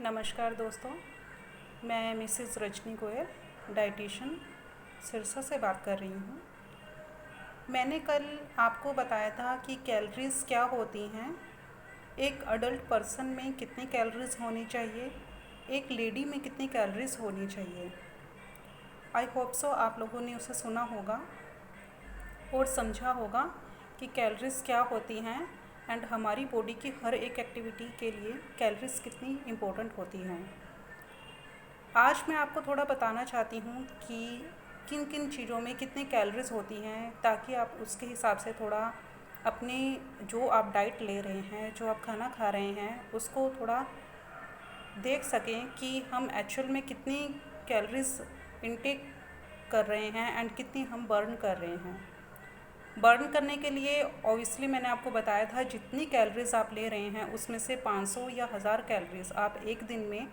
नमस्कार दोस्तों, मैं मिसेस रजनी गोयल, डाइटिशियन सिरसा से बात कर रही हूँ। मैंने कल आपको बताया था कि कैलोरीज़ क्या होती हैं, एक अडल्ट पर्सन में कितनी कैलोरीज़ होनी चाहिए, एक लेडी में कितनी कैलोरीज़ होनी चाहिए। आई होप सो आप लोगों ने उसे सुना होगा और समझा होगा कि कैलोरीज़ क्या होती हैं एंड हमारी बॉडी की हर एक एक्टिविटी के लिए कैलोरीज़ कितनी इम्पोर्टेंट होती हैं। आज मैं आपको थोड़ा बताना चाहती हूँ कि किन किन चीज़ों में कितनी कैलोरीज़ होती हैं, ताकि आप उसके हिसाब से थोड़ा अपने जो आप डाइट ले रहे हैं, जो आप खाना खा रहे हैं, उसको थोड़ा देख सकें कि हम एक्चुअल में कितनी कैलोरीज़ इनटेक कर रहे हैं एंड कितनी हम बर्न कर रहे हैं। बर्न करने के लिए ऑब्वियसली मैंने आपको बताया था जितनी कैलोरीज़ आप ले रहे हैं उसमें से 500 या 1000 कैलोरीज़ आप एक दिन में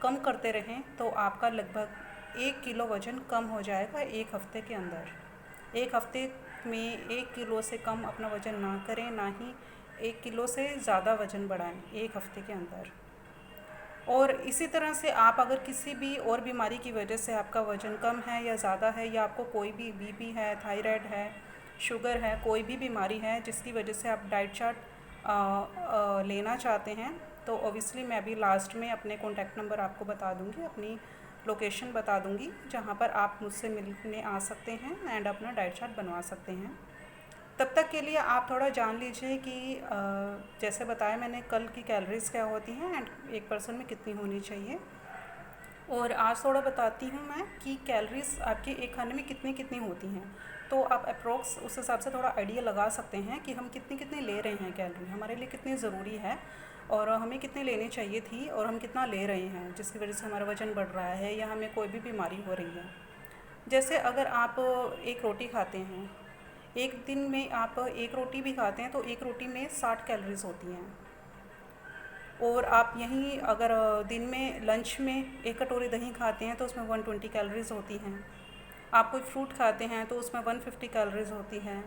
कम करते रहें तो आपका लगभग 1 किलो वज़न कम हो जाएगा एक हफ़्ते के अंदर। एक हफ़्ते में 1 किलो से कम अपना वज़न ना करें, ना ही 1 किलो से ज़्यादा वज़न बढ़ाएं एक हफ़्ते के अंदर। और इसी तरह से आप अगर किसी भी और बीमारी की वजह से आपका वज़न कम है या ज़्यादा है, या आपको कोई भी बीपी है, थायराइड है, शुगर है, कोई भी बीमारी है जिसकी वजह से आप डाइट चार्ट लेना चाहते हैं, तो ओबियसली मैं अभी लास्ट में अपने कॉन्टैक्ट नंबर आपको बता दूंगी, अपनी लोकेशन बता दूंगी जहां पर आप मुझसे मिलने आ सकते हैं एंड अपना डाइट चार्ट बनवा सकते हैं। तब तक के लिए आप थोड़ा जान लीजिए कि जैसे बताया मैंने कल की कैलोरीज़ क्या होती हैं एंड एक पर्सन में कितनी होनी चाहिए। और आज थोड़ा बताती हूँ मैं कि कैलोरीज़ आपके एक खाने में कितनी कितनी होती हैं, तो आप अप्रोक्स उस हिसाब से थोड़ा आइडिया लगा सकते हैं कि हम कितनी कितनी ले रहे हैं, कैलोरी हमारे लिए कितनी ज़रूरी है और हमें कितनी लेनी चाहिए थी और हम कितना ले रहे हैं, जिसकी वजह से हमारा वज़न बढ़ रहा है या हमें कोई भी बीमारी हो रही है। जैसे अगर आप एक रोटी खाते हैं, एक दिन में आप एक रोटी भी खाते हैं तो एक रोटी में 60 कैलोरीज़ होती हैं। और आप यहीं अगर दिन में लंच में एक कटोरी दही खाते हैं तो उसमें 120 कैलोरीज़ होती हैं। आप कोई फ्रूट खाते हैं तो उसमें 150 कैलोरीज़ होती हैं।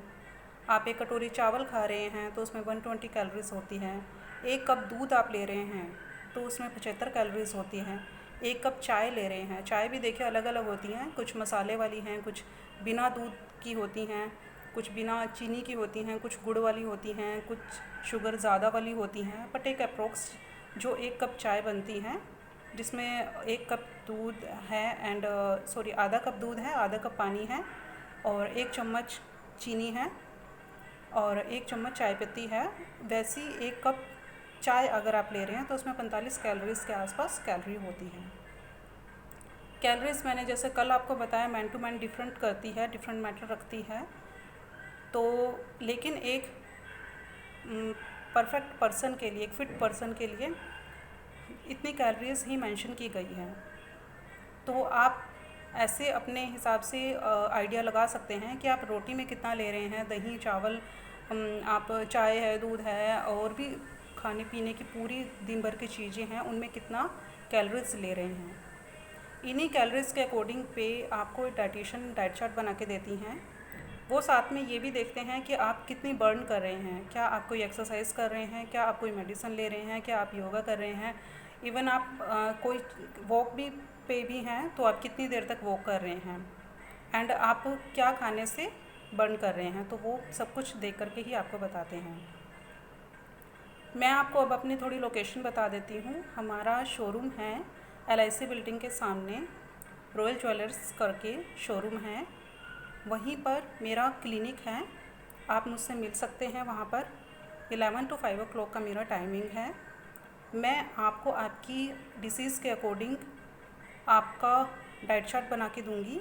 आप एक कटोरी चावल खा रहे हैं तो उसमें 120 कैलोरीज़ होती हैं। एक कप दूध आप ले रहे हैं तो उसमें 75 कैलोरीज़ होती हैं। एक कप चाय ले रहे हैं, चाय भी देखिए अलग अलग होती हैं, कुछ मसाले वाली हैं, कुछ बिना दूध की होती हैं, कुछ बिना चीनी की होती हैं, कुछ गुड़ वाली होती हैं, कुछ शुगर ज़्यादा वाली होती हैं। बट एक अप्रोक्स जो एक कप चाय बनती है जिसमें एक कप दूध है एंड आधा कप दूध है, आधा कप पानी है और 1 चम्मच चीनी है और 1 चम्मच चाय पत्ती है, वैसी 1 कप चाय अगर आप ले रहे हैं तो उसमें 45 कैलोरीज़ के आसपास कैलोरी होती है। कैलोरीज़ मैंने जैसे कल आपको बताया मैन टू मैन डिफरेंट करती है, डिफरेंट मैटर रखती है, तो लेकिन एक परफेक्ट पर्सन के लिए, एक फिट पर्सन के लिए इतनी कैलोरीज़ ही मेंशन की गई है। तो आप ऐसे अपने हिसाब से आइडिया लगा सकते हैं कि आप रोटी में कितना ले रहे हैं, दही चावल, आप चाय है, दूध है और भी खाने पीने की पूरी दिन भर की चीज़ें हैं उनमें कितना कैलोरीज़ ले रहे हैं। इन्हीं कैलोरीज़ के अकॉर्डिंग पे आपको डाइटिशियन डाइट चार्ट बना के देती हैं। वो साथ में ये भी देखते हैं कि आप कितनी बर्न कर रहे हैं, क्या आप कोई एक्सरसाइज कर रहे हैं, क्या आप कोई मेडिसिन ले रहे हैं, क्या आप योगा कर रहे हैं, इवन आप कोई वॉक भी पे भी हैं तो आप कितनी देर तक वॉक कर रहे हैं एंड आप क्या खाने से बर्न कर रहे हैं, तो वो सब कुछ देख करके ही आपको बताते हैं। मैं आपको अब अपनी थोड़ी लोकेशन बता देती हूँ। हमारा शोरूम है LIC बिल्डिंग के सामने, रॉयल ज्वेलर्स करके शोरूम है, वहीं पर मेरा क्लिनिक है, आप मुझसे मिल सकते हैं वहाँ पर। 11 to 5 o'clock का मेरा टाइमिंग है। मैं आपको आपकी डिसीज़ के अकॉर्डिंग आपका डाइट चार्ट बना के दूँगी।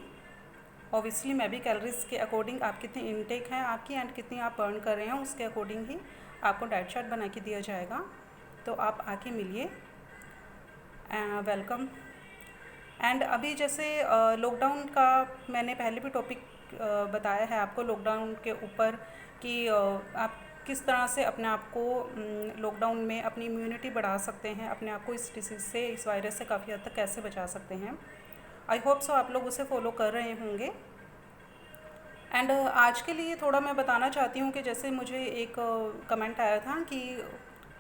ऑब्वियसली मैं भी कैलोरीज़ के अकॉर्डिंग आप कितनी इनटेक है आपकी एंड कितनी आप बर्न कर रहे हैं उसके अकॉर्डिंग ही आपको डाइट चार्ट बना के दिया जाएगा, तो आप आके मिलिए। वेलकम। एंड अभी जैसे लॉकडाउन का मैंने पहले भी टॉपिक बताया है आपको लॉकडाउन के ऊपर कि आप किस तरह से अपने आप को लॉकडाउन में अपनी इम्यूनिटी बढ़ा सकते हैं, अपने आप को इस डिसीज़ से, इस वायरस से काफ़ी हद तक कैसे बचा सकते हैं। आई होप सो आप लोग उसे फॉलो कर रहे होंगे। एंड आज के लिए थोड़ा मैं बताना चाहती हूँ कि जैसे मुझे एक कमेंट आया था कि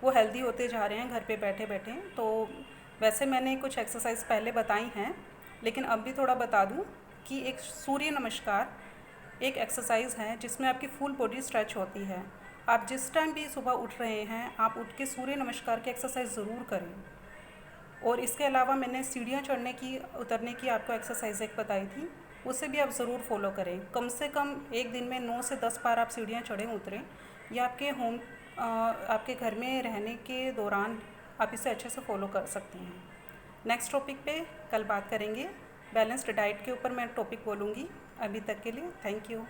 वो हेल्दी होते जा रहे हैं घर पे बैठे बैठे, तो वैसे मैंने कुछ एक्सरसाइज पहले बताई हैं, लेकिन अब भी थोड़ा बता दूं कि एक सूर्य नमस्कार एक एक्सरसाइज है जिसमें आपकी फुल बॉडी स्ट्रेच होती है। आप जिस टाइम भी सुबह उठ रहे हैं, आप उठ के सूर्य नमस्कार की एक्सरसाइज ज़रूर करें। और इसके अलावा मैंने सीढ़ियाँ चढ़ने की उतरने की आपको एक्सरसाइज एक बताई थी, उसे भी आप ज़रूर फॉलो करें। कम से कम एक दिन में 9 से 10 बार आप सीढ़ियाँ चढ़ें उतरें। ये आपके घर में रहने के दौरान आप इसे अच्छे से फॉलो कर सकते हैं। नेक्स्ट टॉपिक पे कल बात करेंगे। बैलेंस्ड डाइट के ऊपर मैं टॉपिक बोलूँगी। अभी तक के लिए थैंक यू।